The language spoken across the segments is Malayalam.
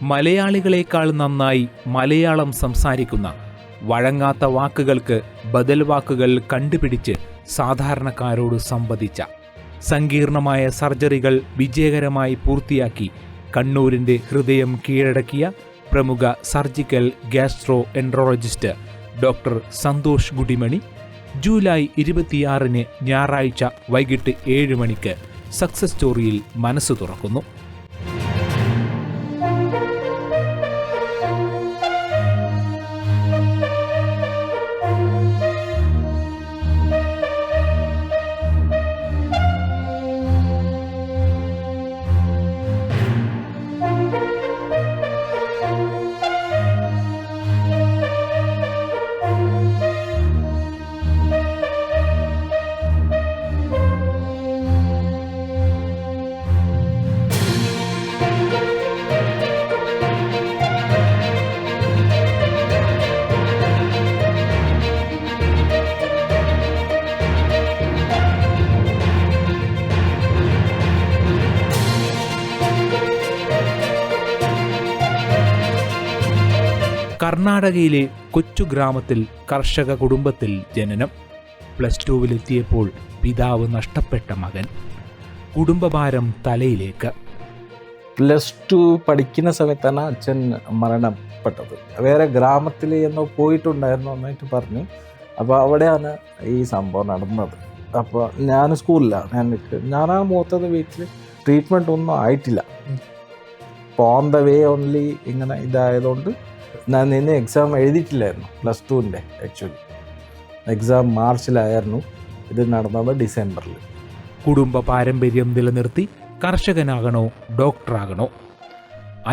മലയാളികളെക്കാൾ നന്നായി മലയാളം സംസാരിക്കുന്ന, വഴങ്ങാത്ത വാക്കുകൾക്ക് ബദൽ വാക്കുകൾ കണ്ടുപിടിച്ച് സാധാരണക്കാരോട് സംവദിച്ച, സങ്കീർണമായ സർജറികൾ വിജയകരമായി പൂർത്തിയാക്കി കണ്ണൂരിൻ്റെ ഹൃദയം കീഴടക്കിയ പ്രമുഖ surgical gastroenterologist doctor Santhosh Gudimani July 26 ഞായറാഴ്ച വൈകിട്ട് 7 മണിക്ക് സക്സസ് സ്റ്റോറിയിൽ മനസ്സ് തുറക്കുന്നു. കർണാടകയിലെ കൊച്ചു ഗ്രാമത്തിൽ കർഷക കുടുംബത്തിൽ ജനനം. +2 പിതാവ് നഷ്ടപ്പെട്ട മകൻ. കുടുംബഭാരം തലയിലേക്ക്. +2 പഠിക്കുന്ന സമയത്താണ് അച്ഛൻ മരണപ്പെട്ടത്. വേറെ ഗ്രാമത്തിൽ എന്നോ പോയിട്ടുണ്ടായിരുന്നു എന്നായിട്ട് പറഞ്ഞു. അപ്പോൾ അവിടെയാണ് ഈ സംഭവം നടന്നത്. അപ്പോൾ ഞാൻ സ്കൂളിലാണ്, ഞാനാ മൂത്തത്. വീട്ടിൽ ട്രീറ്റ്മെൻറ്റ് ഒന്നും ആയിട്ടില്ല. ഓൺ ദ വേ ഓൺലി ഇങ്ങനെ ഇതായതുകൊണ്ട് ഞാൻ നിന്നെ എക്സാം എഴുതിയിട്ടില്ലായിരുന്നു. +2ൻ്റെ ആക്ച്വലി എക്സാം മാർച്ചിലായിരുന്നു. ഇത് നടന്നത് ഡിസംബറിൽ. കുടുംബ പാരമ്പര്യം നിലനിർത്തി കർഷകനാകണോ ഡോക്ടറാകണോ?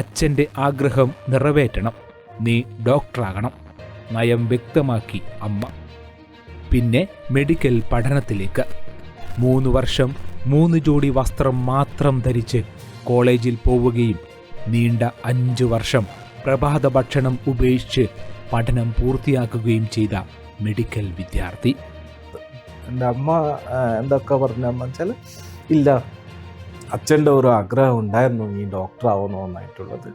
അച്ഛൻ്റെ ആഗ്രഹം നിറവേറ്റണം, നീ ഡോക്ടറാകണം, നയം വ്യക്തമാക്കി അമ്മ. പിന്നെ മെഡിക്കൽ പഠനത്തിലേക്ക്. 3 വർഷം 3 ജോഡി വസ്ത്രം മാത്രം ധരിച്ച് കോളേജിൽ പോവുകയും നീണ്ട 5 വർഷം പ്രഭാത ഭക്ഷണം ഉപേക്ഷിച്ച് പഠനം പൂർത്തിയാക്കുകയും ചെയ്ത മെഡിക്കൽ വിദ്യാർത്ഥി. എൻ്റെ അമ്മ എന്തൊക്കെ പറഞ്ഞ അമ്മ വെച്ചാൽ, ഇല്ല, അച്ഛൻ്റെ ഒരു ആഗ്രഹം ഉണ്ടായിരുന്നു ഈ ഡോക്ടർ ആവുന്നതെന്നായിട്ടുള്ളത്.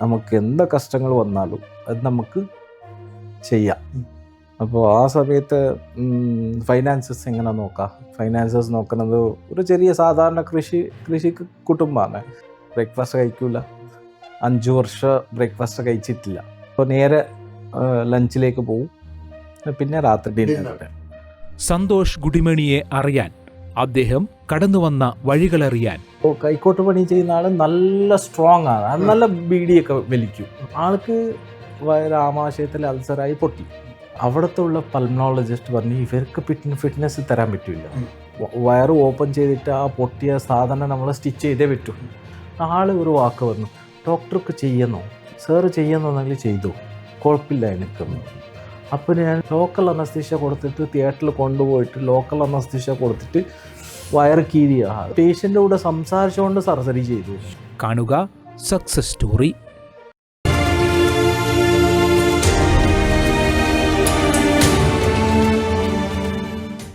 നമുക്ക് എന്ത് കഷ്ടങ്ങൾ വന്നാലും അത് നമുക്ക് ചെയ്യാം. അപ്പോൾ ആ സമയത്ത് ഫൈനാൻസസ് എങ്ങനെ നോക്കാം? ഫൈനാൻസസ് നോക്കുന്നത് ഒരു ചെറിയ സാധാരണ കൃഷിക്ക് കുടുംബമാണ്. ബ്രേക്ക്ഫാസ്റ്റ് കഴിക്കില്ല. 5 വർഷം ബ്രേക്ക്ഫാസ്റ്റ് കഴിച്ചിട്ടില്ല. അപ്പോൾ നേരെ ലഞ്ചിലേക്ക് പോവും, പിന്നെ രാത്രി ഡിന്നർ. സന്തോഷ് ഗുഡിമണിയെ അറിയാൻ, അദ്ദേഹം കടന്നുവന്ന വഴികളറിയാൻ. കൈക്കോട്ട് പണി ചെയ്യുന്ന ആൾ നല്ല സ്ട്രോങ് ആണ്. അത് നല്ല ബീഡിയൊക്കെ വലിക്കും. ആൾക്ക് ആമാശയത്തിൽ അൾസറായി പൊട്ടി. അവിടുത്തെ ഉള്ള പൾമനോളജിസ്റ്റ് പറഞ്ഞു, ഇവർക്ക് ഫിറ്റ്നസ് തരാൻ പറ്റില്ല. വയറ് ഓപ്പൺ ചെയ്തിട്ട് ആ പൊട്ടിയ സാധനം നമ്മൾ സ്റ്റിച്ച് ചെയ്തേ പറ്റും. ആൾ ഒരു വാക്ക് പറഞ്ഞു, ഡോക്ടർക്ക് ചെയ്യുന്നോ? സാറ് ചെയ്യുന്നതെങ്കിൽ ചെയ്തു, കുഴപ്പമില്ല എനിക്കൊന്നും. അപ്പോൾ ഞാൻ ലോക്കൽ അനസ്തീഷ്യ കൊടുത്തിട്ട് തിയേറ്ററിൽ കൊണ്ടുപോയിട്ട് ലോക്കൽ അനസ്തീഷ്യ കൊടുത്തിട്ട് വയറ് കീറിയ പേഷ്യൻ്റെ കൂടെ സംസാരിച്ചുകൊണ്ട് സർജറി ചെയ്തു. കാണുക സക്സസ് സ്റ്റോറി.